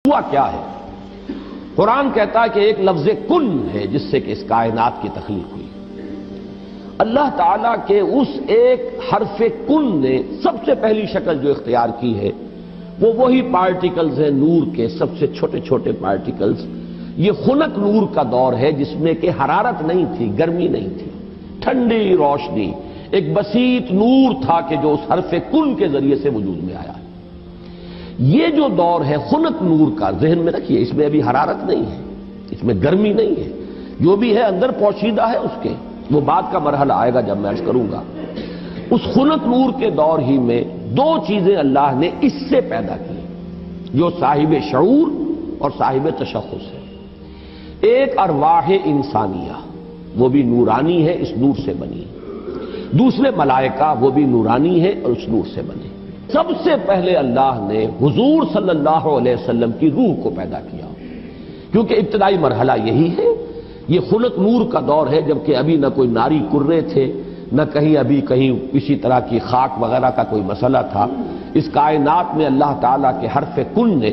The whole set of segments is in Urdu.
ہوا کیا ہے؟ قرآن کہتا ہے کہ ایک لفظ کن ہے جس سے کہ اس کائنات کی تخلیق ہوئی۔ اللہ تعالیٰ کے اس ایک حرف کن نے سب سے پہلی شکل جو اختیار کی ہے وہ وہی پارٹیکلز ہیں نور کے، سب سے چھوٹے چھوٹے پارٹیکلز۔ یہ خنک نور کا دور ہے جس میں کہ حرارت نہیں تھی، گرمی نہیں تھی، ٹھنڈی روشنی، ایک بسیط نور تھا کہ جو اس حرف کن کے ذریعے سے وجود میں آیا۔ یہ جو دور ہے خنک نور کا، ذہن میں رکھیے، اس میں ابھی حرارت نہیں ہے، اس میں گرمی نہیں ہے، جو بھی ہے اندر پوشیدہ ہے اس کے، وہ بعد کا مرحلہ آئے گا جب میں عرض کروں گا۔ اس خنک نور کے دور ہی میں دو چیزیں اللہ نے اس سے پیدا کی جو صاحب شعور اور صاحب تشخص ہے۔ ایک ارواح انسانیہ، وہ بھی نورانی ہے، اس نور سے بنی۔ دوسرے ملائکہ، وہ بھی نورانی ہے اور اس نور سے بنے۔ سب سے پہلے اللہ نے حضور صلی اللہ علیہ وسلم کی روح کو پیدا کیا، کیونکہ ابتدائی مرحلہ یہی ہے۔ یہ خنک نور کا دور ہے جبکہ ابھی نہ کوئی ناری کرے تھے، نہ کہیں کسی طرح کی خاک وغیرہ کا کوئی مسئلہ تھا۔ اس کائنات میں اللہ تعالیٰ کے حرف کن نے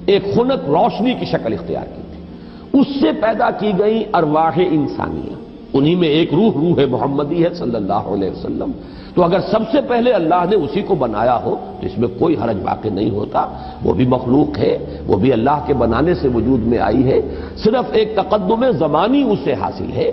ایک خنک روشنی کی شکل اختیار کی تھی، اس سے پیدا کی گئی ارواح انسانیہ، انہی میں ایک روح محمدی ہے صلی اللہ علیہ وسلم۔ تو اگر سب سے پہلے اللہ نے اسی کو بنایا ہو تو اس میں کوئی حرج واقع نہیں ہوتا، وہ بھی مخلوق ہے، وہ بھی اللہ کے بنانے سے وجود میں آئی ہے، صرف ایک تقدم زمانی اسے حاصل ہے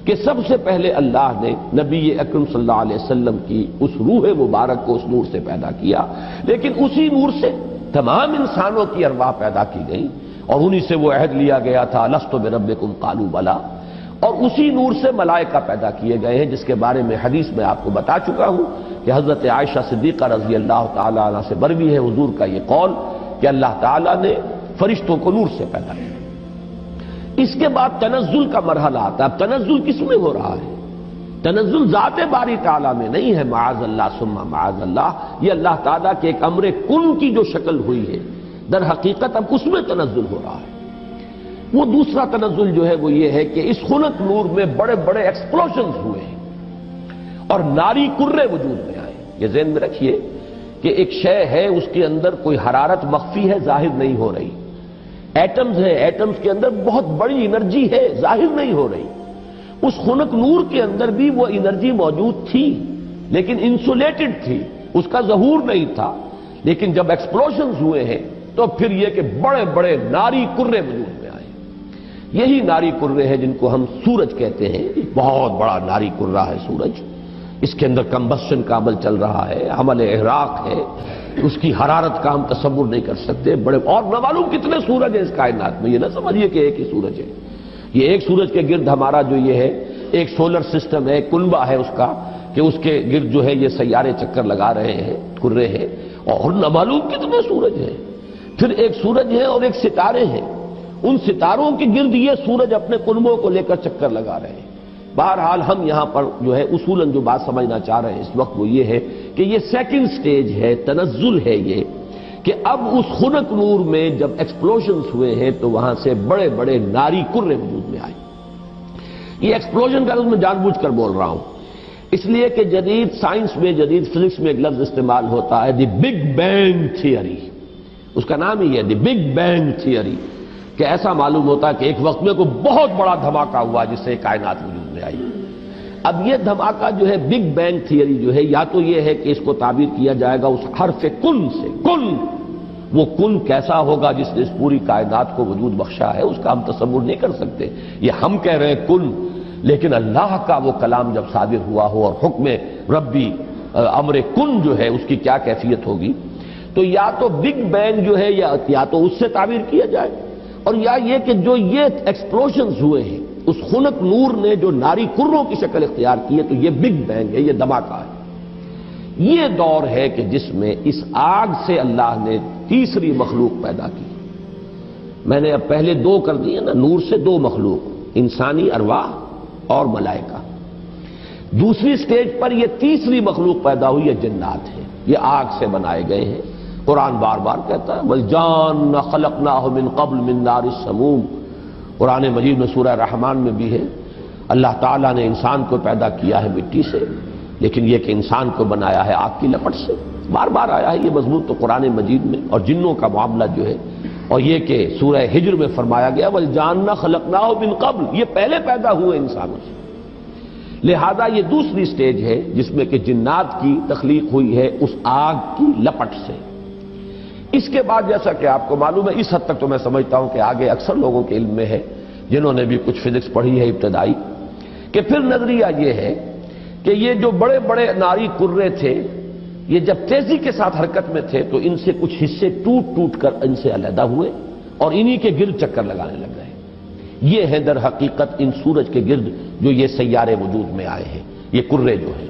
کہ سب سے پہلے اللہ نے نبی اکرم صلی اللہ علیہ وسلم کی اس روح مبارک کو اس نور سے پیدا کیا، لیکن اسی نور سے تمام انسانوں کی ارواح پیدا کی گئی، اور انہی سے وہ عہد لیا گیا تھا لست بربکم قالوا بلی، اور اسی نور سے ملائکہ پیدا کیے گئے ہیں، جس کے بارے میں حدیث میں آپ کو بتا چکا ہوں کہ حضرت عائشہ صدیقہ رضی اللہ تعالی عنہ سے مروی ہے حضور کا یہ قول کہ اللہ تعالیٰ نے فرشتوں کو نور سے پیدا کیا۔ اس کے بعد تنزل کا مرحلہ آتا ہے۔ اب تنزل کس میں ہو رہا ہے؟ تنزل ذات باری تعالیٰ میں نہیں ہے، معاذ اللہ ثم معاذ اللہ، یہ اللہ تعالیٰ کے ایک امر کن کی جو شکل ہوئی ہے، در حقیقت اب اس میں تنزل ہو رہا ہے۔ وہ دوسرا تنزل جو ہے وہ یہ ہے کہ اس خنک نور میں بڑے بڑے ایکسپلوژنز ہوئے ہیں اور ناری کرے وجود میں آئے۔ یہ ذہن میں رکھیے کہ ایک شے ہے، اس کے اندر کوئی حرارت مخفی ہے، ظاہر نہیں ہو رہی۔ ایٹمز ہیں، ایٹمز کے اندر بہت بڑی انرجی ہے، ظاہر نہیں ہو رہی۔ اس خنک نور کے اندر بھی وہ انرجی موجود تھی لیکن انسولیٹڈ تھی، اس کا ظہور نہیں تھا، لیکن جب ایکسپلوژنز ہوئے ہیں تو پھر یہ کہ بڑے بڑے ناری کرے وجود میں آئے۔ یہی ناری کرے ہیں جن کو ہم سورج کہتے ہیں، بہت بڑا ناری کرہ ہے سورج، اس کے اندر کمبسشن کا عمل چل رہا ہے، عمل احراق ہے، اس کی حرارت کا ہم تصور نہیں کر سکتے۔ بڑے اور نہ معلوم کتنے سورج ہیں اس کائنات میں، یہ نہ سمجھیے کہ ایک ہی سورج ہے۔ یہ ایک سورج کے گرد ہمارا جو یہ ہے ایک سولر سسٹم ہے، کنبہ ہے اس کا، کہ اس کے گرد جو ہے یہ سیارے چکر لگا رہے ہیں، کرے ہیں، اور نہ معلوم کتنے سورج ہیں۔ پھر ایک سورج ہے اور ایک ستارے ہیں، ان ستاروں کے گرد یہ سورج اپنے کنبوں کو لے کر چکر لگا رہے ہیں۔ بہرحال ہم یہاں پر جو ہے اصولاً جو بات سمجھنا چاہ رہے ہیں اس وقت وہ یہ ہے کہ یہ سیکنڈ سٹیج ہے، تنزل ہے یہ، کہ اب اس خنک نور میں جب ایکسپلوژنز ہوئے ہیں تو وہاں سے بڑے بڑے ناری کرے وجود میں آئے۔ یہ ایکسپلوژن کا میں جان بوجھ کر بول رہا ہوں، اس لیے کہ جدید سائنس میں، جدید فزکس میں ایک لفظ استعمال ہوتا ہے دی بگ بینگ تھیوری، اس کا نام ہی ہے دی بگ بینگ تھیوری، کہ ایسا معلوم ہوتا ہے کہ ایک وقت میں کوئی بہت بڑا دھماکہ ہوا جس سے کائنات وجود میں آئی۔ اب یہ دھماکہ جو ہے بگ بینگ تھیوری جو ہے، یا تو یہ ہے کہ اس کو تعبیر کیا جائے گا اس حرف کن سے، کن، وہ کن کیسا ہوگا جس نے اس پوری کائنات کو وجود بخشا ہے اس کا ہم تصور نہیں کر سکتے۔ یہ ہم کہہ رہے ہیں کن، لیکن اللہ کا وہ کلام جب صادر ہوا ہو اور حکم ربی امر کن جو ہے اس کی کیا کیفیت ہوگی، تو یا تو بگ بینگ جو ہے یا تو اس سے تعبیر کیا جائے، اور یا یہ کہ جو یہ ایکسپلوژنز ہوئے ہیں اس خنک نور نے جو ناری کروں کی شکل اختیار کی ہے تو یہ بگ بینگ ہے، یہ دھماکہ ہے۔ یہ دور ہے کہ جس میں اس آگ سے اللہ نے تیسری مخلوق پیدا کی۔ میں نے اب پہلے دو کر دیے نا، نور سے دو مخلوق، انسانی ارواح اور ملائکہ۔ دوسری سٹیج پر یہ تیسری مخلوق پیدا ہوئی، یہ جنات ہیں، یہ آگ سے بنائے گئے ہیں۔ قرآن بار بار کہتا ہے وَالْجَانَّ خَلَقْنَاهُ مِنْ قَبْلُ مِنْ نَارِ السَّمُومِ، قرآن مجید میں سورہ رحمان میں بھی ہے، اللہ تعالیٰ نے انسان کو پیدا کیا ہے مٹی سے، لیکن یہ کہ انسان کو بنایا ہے آگ کی لپٹ سے۔ بار بار آیا ہے یہ مضمون تو قرآن مجید میں، اور جنوں کا معاملہ جو ہے اور یہ کہ سورہ ہجر میں فرمایا گیا وَالْجَانَّ خَلَقْنَاهُ مِن قَبْلُ، یہ پہلے پیدا ہوئے انسانوں سے، لہذا یہ دوسری سٹیج ہے جس میں کہ جنات کی تخلیق ہوئی ہے اس آگ کی لپٹ سے۔ اس کے بعد جیسا کہ آپ کو معلوم ہے، اس حد تک تو میں سمجھتا ہوں کہ آگے اکثر لوگوں کے علم میں ہے جنہوں نے بھی کچھ فزکس پڑھی ہے ابتدائی، کہ پھر نظریہ یہ ہے کہ یہ جو بڑے بڑے ناری کرے تھے یہ جب تیزی کے ساتھ حرکت میں تھے تو ان سے کچھ حصے ٹوٹ ٹوٹ کر ان سے علیحدہ ہوئے اور انہی کے گرد چکر لگانے لگ گئے۔ یہ ہے در حقیقت ان سورج کے گرد جو یہ سیارے وجود میں آئے ہیں، یہ کرے جو ہیں۔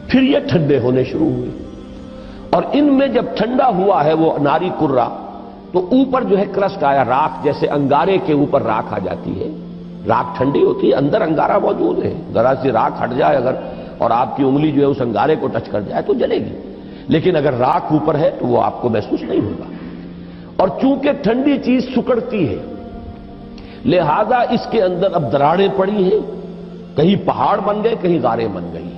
پھر یہ ٹھنڈے ہونے شروع ہوئے اور ان میں جب ٹھنڈا ہوا ہے وہ ناری کرہ تو اوپر جو ہے کرسٹ آیا، راکھ، جیسے انگارے کے اوپر راکھ آ جاتی ہے، راکھ ٹھنڈی ہوتی ہے، اندر انگارہ موجود ہے، ذرا سی راکھ ہٹ جائے اگر اور آپ کی انگلی جو ہے اس انگارے کو ٹچ کر جائے تو جلے گی، لیکن اگر راکھ اوپر ہے تو وہ آپ کو محسوس نہیں ہوگا۔ اور چونکہ ٹھنڈی چیز سکڑتی ہے لہذا اس کے اندر اب دراڑیں پڑی ہیں، کہیں پہاڑ بن گئے کہیں غاریں بن گئی،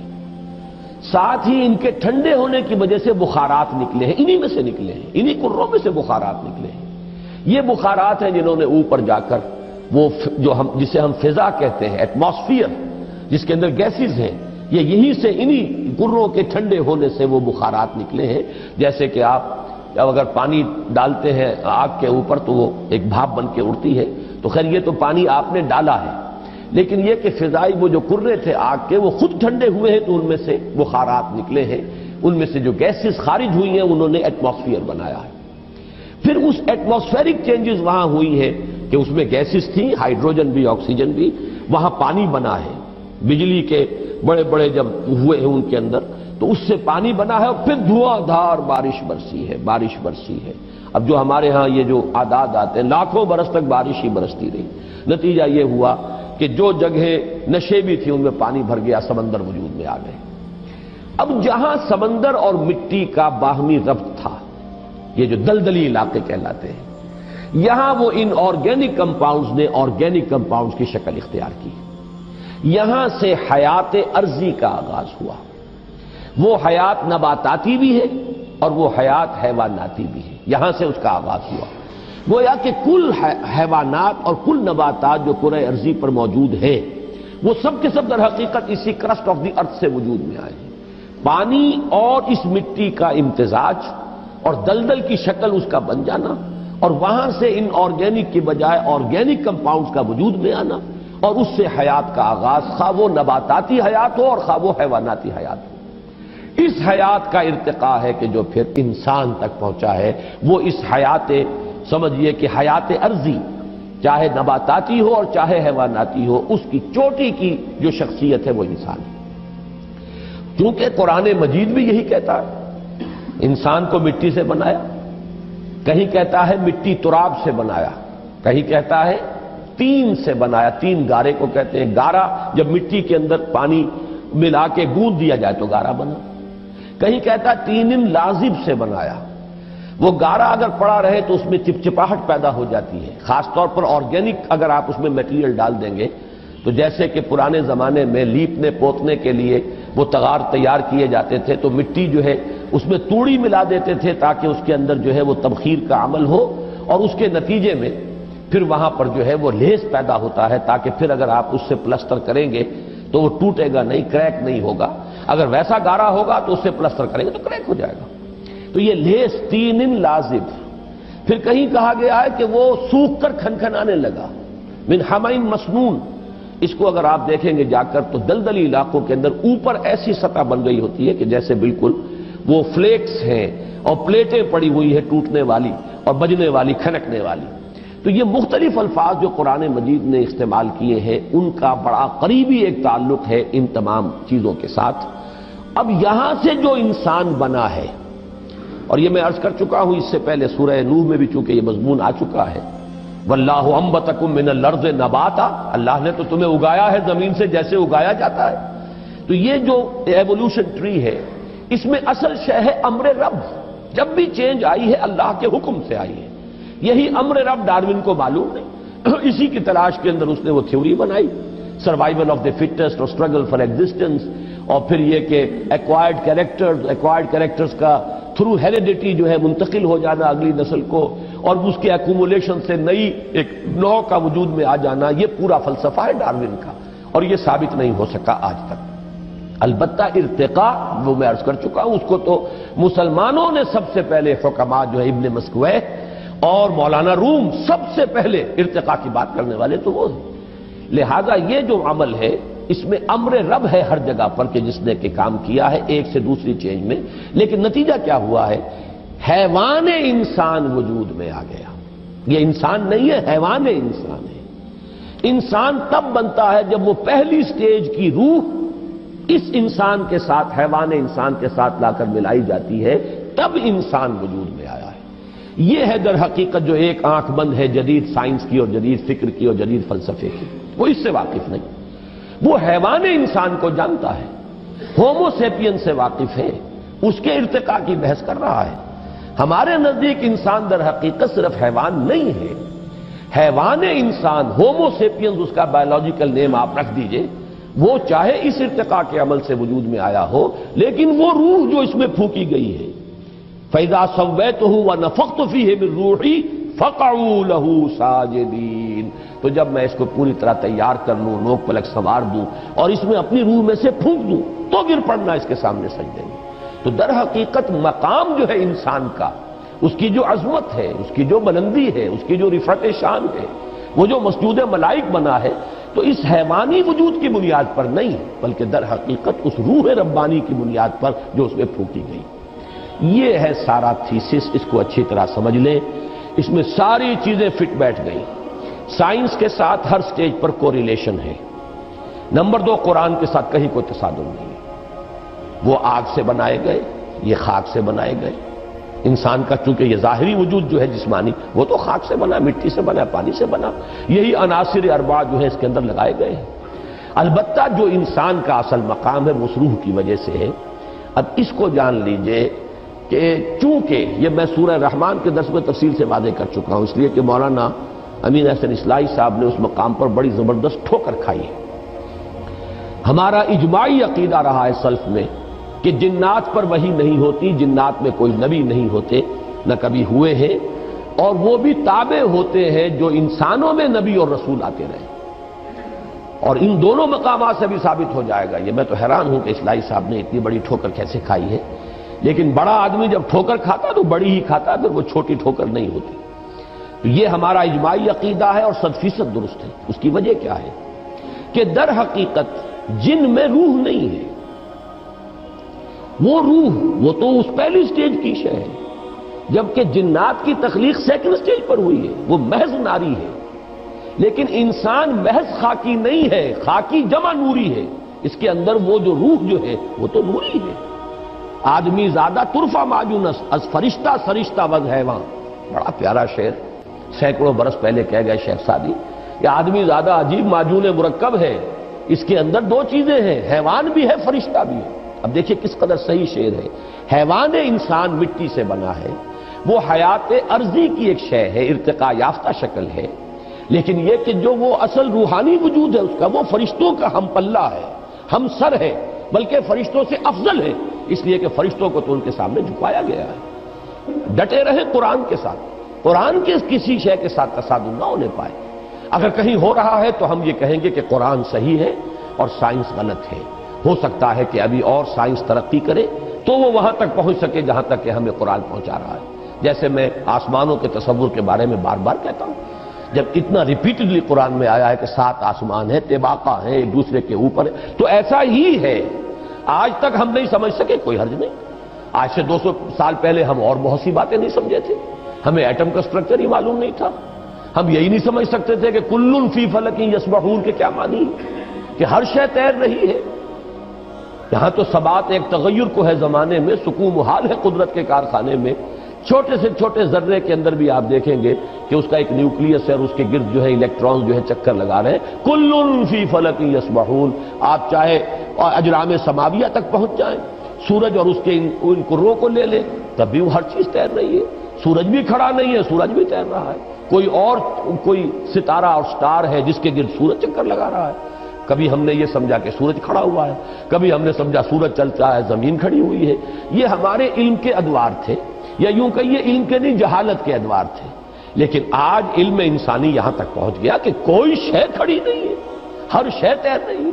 ساتھ ہی ان کے ٹھنڈے ہونے کی وجہ سے بخارات نکلے ہیں، انہی میں سے نکلے ہیں، انہی کروں میں سے بخارات نکلے ہیں۔ یہ بخارات ہیں جنہوں نے اوپر جا کر وہ جو جسے ہم فضا کہتے ہیں، ایٹماسفیئر، جس کے اندر گیسز ہیں، یہ یہیں سے انہی کروں کے ٹھنڈے ہونے سے وہ بخارات نکلے ہیں۔ جیسے کہ آپ اگر پانی ڈالتے ہیں آگ کے اوپر تو وہ ایک بھاپ بن کے اڑتی ہے، تو خیر یہ تو پانی آپ نے ڈالا ہے، لیکن یہ کہ فضائی وہ جو کرے تھے آگ کے وہ خود ٹھنڈے ہوئے ہیں تو ان میں سے بخارات نکلے ہیں، ان میں سے جو گیسز خارج ہوئی ہیں انہوں نے ایٹماسفیئر بنایا ہے۔ پھر اس ایٹماسفیرک چینجز وہاں ہوئی ہے کہ اس میں گیسز تھیں، ہائیڈروجن بھی آکسیجن بھی، وہاں پانی بنا ہے، بجلی کے بڑے بڑے جب ہوئے ہیں ان کے اندر تو اس سے پانی بنا ہے، اور پھر دھواں دھار بارش برسی ہے۔ اب جو ہمارے ہاں یہ جو اعداد آتے ہیں لاکھوں برس تک بارش ہی برستی رہی، نتیجہ یہ ہوا کہ جو جگہیں نشیبی تھی ان میں پانی بھر گیا، سمندر وجود میں آ گئے۔ اب جہاں سمندر اور مٹی کا باہمی ربط تھا، یہ جو دلدلی علاقے کہلاتے ہیں، یہاں وہ ان آرگینک کمپاؤنڈز نے آرگینک کمپاؤنڈز کی شکل اختیار کی، یہاں سے حیات ارضی کا آغاز ہوا۔ وہ حیات نباتاتی بھی ہے اور وہ حیات حیواناتی بھی ہے، یہاں سے اس کا آغاز ہوا۔ گویا کہ کل حیوانات اور کل نباتات جو کرۂ ارضی پر موجود ہیں وہ سب کے سب در حقیقت اسی کرسٹ آف دی ارتھ سے وجود میں آئے ہیں۔ پانی اور اس مٹی کا امتزاج اور دلدل کی شکل اس کا بن جانا، اور وہاں سے ان آرگینک کی بجائے آرگینک کمپاؤنڈز کا وجود میں آنا، اور اس سے حیات کا آغاز، خواہ وہ نباتاتی حیات ہو اور خواہ وہ حیواناتی حیات ہو۔ اس حیات کا ارتقاء ہے کہ جو پھر انسان تک پہنچا ہے، وہ اس حیات، سمجھیے کہ حیات ارضی چاہے نباتاتی ہو اور چاہے حیواناتی ہو، اس کی چوٹی کی جو شخصیت ہے وہ انسان ہے۔ کیونکہ قرآن مجید بھی یہی کہتا ہے، انسان کو مٹی سے بنایا، کہیں کہتا ہے مٹی تراب سے بنایا، کہیں کہتا ہے تین سے بنایا، تین گارے کو کہتے ہیں، گارا جب مٹی کے اندر پانی ملا کے گوندھ دیا جائے تو گارا بنا، کہیں کہتا ہے تین لازب سے بنایا، وہ گارا اگر پڑا رہے تو اس میں چپچپاہٹ پیدا ہو جاتی ہے، خاص طور پر آرگینک اگر آپ اس میں میٹیریل ڈال دیں گے تو جیسے کہ پرانے زمانے میں لیپنے پوتنے کے لیے وہ تغار تیار کیے جاتے تھے تو مٹی جو ہے اس میں توڑی ملا دیتے تھے تاکہ اس کے اندر جو ہے وہ تبخیر کا عمل ہو، اور اس کے نتیجے میں پھر وہاں پر جو ہے وہ لیس پیدا ہوتا ہے تاکہ پھر اگر آپ اس سے پلسٹر کریں گے تو وہ ٹوٹے گا نہیں، کریک نہیں ہوگا، اگر ویسا گارا ہوگا تو اس سے پلسٹر کریں گے تو کریک ہو جائے گا۔ تو یہ لیس تین لازب۔ پھر کہیں کہا گیا ہے کہ وہ سوکھ کر کھنکھنانے لگا، من حمئ مسنون، اس کو اگر آپ دیکھیں گے جا کر تو دلدلی علاقوں کے اندر اوپر ایسی سطح بن گئی ہوتی ہے کہ جیسے بالکل وہ فلیکس ہیں اور پلیٹیں پڑی ہوئی ہے ٹوٹنے والی اور بجنے والی، کھنکنے والی۔ تو یہ مختلف الفاظ جو قرآن مجید نے استعمال کیے ہیں ان کا بڑا قریبی ایک تعلق ہے ان تمام چیزوں کے ساتھ۔ اب یہاں سے جو انسان بنا ہے، اور یہ میں عرض کر چکا ہوں اس سے پہلے سورہ نوح میں بھی چونکہ یہ مضمون آ چکا ہے، واللہ انبتکم من الارض نباتا، اللہ نے تو تمہیں اگایا ہے زمین سے جیسے اگایا جاتا ہے۔ تو یہ جو ایوولوشن ٹری ہے اس میں اصل شے ہے امر رب، جب بھی چینج آئی ہے اللہ کے حکم سے آئی ہے، یہی امر رب ڈاروین کو معلوم نہیں، اسی کی تلاش کے اندر اس نے وہ تھیوری بنائی، سروائیول آف دی فٹسٹ اور اسٹرگل فار ایگزسٹنس، اور پھر یہ کہ ایکوائرڈ کیریکٹرز کا تھرو ہیریڈیٹی جو ہے منتقل ہو جانا اگلی نسل کو، اور اس کے ایکومولیشن سے نئی ایک نو کا وجود میں آ جانا، یہ پورا فلسفہ ہے ڈارون کا، اور یہ ثابت نہیں ہو سکا آج تک۔ البتہ ارتقاء وہ میں عرض کر چکا ہوں، اس کو تو مسلمانوں نے سب سے پہلے حکما جو ہے ابن مسکوہ اور مولانا روم سب سے پہلے ارتقاء کی بات کرنے والے تو وہ ہیں۔ لہذا یہ جو عمل ہے اس میں امر رب ہے ہر جگہ پر کہ جس نے کہ کام کیا ہے ایک سے دوسری چینج میں، لیکن نتیجہ کیا ہوا ہے؟ حیوان انسان وجود میں آ گیا۔ یہ انسان نہیں ہے، حیوان انسان ہے۔ انسان تب بنتا ہے جب وہ پہلی سٹیج کی روح اس انسان کے ساتھ، حیوان انسان کے ساتھ لا کر ملائی جاتی ہے، تب انسان وجود میں آیا ہے۔ یہ ہے در حقیقت جو ایک آنکھ بند ہے جدید سائنس کی اور جدید فکر کی اور جدید فلسفے کی، وہ اس سے واقف نہیں، وہ حیوان انسان کو جانتا ہے، ہومو سیپین سے واقف ہے، اس کے ارتقاء کی بحث کر رہا ہے۔ ہمارے نزدیک انسان در حقیقت صرف حیوان نہیں ہے، حیوان انسان ہومو سیپینز اس کا بایولوجیکل نیم آپ رکھ دیجئے، وہ چاہے اس ارتقاء کے عمل سے وجود میں آیا ہو، لیکن وہ روح جو اس میں پھونکی گئی ہے، فَإِذَا سَوَّيْتُهُ وَنَفَخْتُ فِيهِ مِن رُّوحِي فَقَعُوا لَهُ سَاجِدِينَ، تو جب میں اس کو پوری طرح تیار کر لوں، نوک پلک سنوار دوں اور اس میں اپنی روح میں سے پھونک دوں تو گر پڑنا اس کے سامنے سجدے میں۔ تو در حقیقت مقام جو ہے انسان کا، اس کی جو عظمت ہے، اس کی جو بلندی ہے، اس کی جو رفعت شان ہے، وہ جو مسجود ملائک بنا ہے، تو اس حیوانی وجود کی بنیاد پر نہیں، بلکہ در حقیقت اس روح ربانی کی بنیاد پر جو اس میں پھونکی گئی۔ یہ ہے سارا تھیسس، اس کو اچھی طرح سمجھ لیں، اس میں ساری چیزیں فٹ بیٹھ گئی۔ سائنس کے ساتھ ہر سٹیج پر کوریلیشن ہے۔ نمبر 2، قرآن کے ساتھ کہیں کوئی تصادم نہیں ہے۔ وہ آگ سے بنائے گئے، یہ خاک سے بنائے گئے۔ انسان کا چونکہ یہ ظاہری وجود جو ہے جسمانی، وہ تو خاک سے بنا، مٹی سے بنا، پانی سے بنا، یہی عناصر اربعہ جو ہے اس کے اندر لگائے گئے ہیں۔ البتہ جو انسان کا اصل مقام ہے وہ اس روح کی وجہ سے ہے۔ اب اس کو جان لیجئے کہ چونکہ یہ میں سورہ رحمان کے درس میں تفصیل سے واضح کر چکا ہوں، اس لیے کہ مولانا امین احسن اصلاحی صاحب نے اس مقام پر بڑی زبردست ٹھوکر کھائی ہے۔ ہمارا اجماعی عقیدہ رہا ہے سلف میں کہ جنات پر وحی نہیں ہوتی، جنات میں کوئی نبی نہیں ہوتے، نہ کبھی ہوئے ہیں، اور وہ بھی تابع ہوتے ہیں جو انسانوں میں نبی اور رسول آتے رہے۔ اور ان دونوں مقامات سے بھی ثابت ہو جائے گا۔ یہ میں تو حیران ہوں کہ اصلاحی صاحب نے اتنی بڑی ٹھوکر کیسے کھائی ہے، لیکن بڑا آدمی جب ٹھوکر کھاتا تو بڑی ہی کھاتا، پھر وہ چھوٹی ٹھوکر نہیں ہوتی۔ تو یہ ہمارا اجماعی عقیدہ ہے اور 100% درست ہے۔ اس کی وجہ کیا ہے کہ در حقیقت جن میں روح نہیں ہے، وہ روح وہ تو اس پہلی سٹیج کی شے ہے، جبکہ جنات کی تخلیق سیکنڈ سٹیج پر ہوئی ہے، وہ محض ناری ہے۔ لیکن انسان محض خاکی نہیں ہے، خاکی جمع نوری ہے، اس کے اندر وہ جو روح جو ہے وہ تو نوری ہے۔ آدمی زیادہ طرفہ معجونس از فرشتہ سرشتہ وز حیوان، بڑا پیارا شعر سینکڑوں برس پہلے کہہ گئے شیخ سعدی کہ آدمی زیادہ عجیب معجون مرکب ہے، اس کے اندر دو چیزیں ہیں، حیوان بھی ہے، فرشتہ بھی ہے۔ اب دیکھیے کس قدر صحیح شعر ہے۔ حیوان انسان مٹی سے بنا ہے، وہ حیات ارضی کی ایک شے ہے، ارتقاء یافتہ شکل ہے، لیکن یہ کہ جو وہ اصل روحانی وجود ہے اس کا، وہ فرشتوں کا ہم پلہ ہے، ہم سر ہے، بلکہ فرشتوں سے افضل ہے، اس لیے کہ فرشتوں کو تو ان کے سامنے جھکایا گیا ہے۔ ڈٹے رہے قرآن کے ساتھ، قرآن کے کسی شے کے ساتھ تصادم نہ ہونے پائے۔ اگر کہیں ہو رہا ہے تو ہم یہ کہیں گے کہ قرآن صحیح ہے اور سائنس غلط ہے۔ ہو سکتا ہے کہ ابھی اور سائنس ترقی کرے تو وہ وہاں تک پہنچ سکے جہاں تک کہ ہمیں قرآن پہنچا رہا ہے۔ جیسے میں آسمانوں کے تصور کے بارے میں بار بار کہتا ہوں، جب اتنا ریپیٹڈلی قرآن میں آیا ہے کہ 7 آسمان ہیں، طباقہ ہیں، ایک دوسرے کے اوپر ہے، تو ایسا ہی ہے۔ آج تک ہم نہیں سمجھ سکے، کوئی حرج نہیں۔ آج سے 200 سال پہلے ہم اور بہت سی باتیں نہیں سمجھے تھے، ہمیں ایٹم کا سٹرکچر ہی معلوم نہیں تھا، ہم یہی نہیں سمجھ سکتے تھے کہ کل فی فلک یسبحون کے کیا معنی، کہ ہر شے تیر رہی ہے۔ یہاں تو ثبات ایک تغیر کو ہے زمانے میں، سکون محال ہے قدرت کے کارخانے میں۔ چھوٹے سے چھوٹے ذرے کے اندر بھی آپ دیکھیں گے کہ اس کا ایک نیوکلیس ہے اور اس کے گرد جو ہے الیکٹران جو ہے چکر لگا رہے ہیں۔ کل فی فلک یسبحون، آپ چاہے اجرام سماویہ تک پہنچ جائیں، سورج اور اس کے ان کروں کو لے لیں، تب بھی وہ ہر چیز تیر رہی ہے۔ سورج بھی کھڑا نہیں ہے، سورج بھی تیر رہا ہے۔ کوئی ستارہ اور سٹار ہے جس کے گرد سورج چکر لگا رہا ہے۔ کبھی ہم نے یہ سمجھا کہ سورج کھڑا ہوا ہے، کبھی ہم نے سمجھا سورج چلتا ہے، زمین کھڑی ہوئی ہے۔ یہ ہمارے علم کے ادوار تھے، یا یوں کہیے علم کے نہیں جہالت کے ادوار تھے۔ لیکن آج علم انسانی یہاں تک پہنچ گیا کہ کوئی شے کھڑی نہیں ہے، ہر شے تیر رہی ہے۔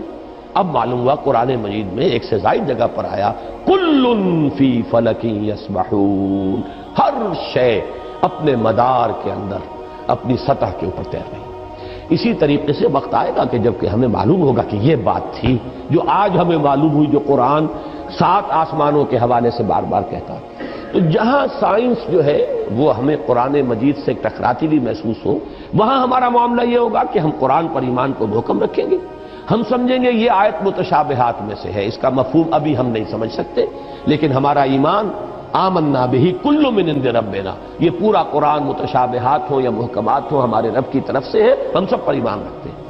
اب معلوم ہوا قرآن مجید میں ایک سے زائد جگہ پر آیا کل فی فلک یسبحون، ہر شے اپنے مدار کے اندر اپنی سطح کے اوپر تیر رہی ہے۔ اسی طریقے سے وقت آئے گا کہ جب کہ ہمیں معلوم ہوگا کہ یہ بات تھی جو آج ہمیں معلوم ہوئی، جو قرآن 7 آسمانوں کے حوالے سے بار بار کہتا ہے۔ تو جہاں سائنس جو ہے وہ ہمیں قرآن مجید سے ٹکراتی بھی محسوس ہو، وہاں ہمارا معاملہ یہ ہوگا کہ ہم قرآن پر ایمان کو محکم رکھیں گے، ہم سمجھیں گے یہ آیت متشابہات میں سے ہے، اس کا مفہوم ابھی ہم نہیں سمجھ سکتے، لیکن ہمارا ایمان آمنا بہ کل من عند ربنا، یہ پورا قرآن متشابہات ہوں یا محکمات ہوں ہمارے رب کی طرف سے ہے، ہم سب پر ایمان رکھتے ہیں۔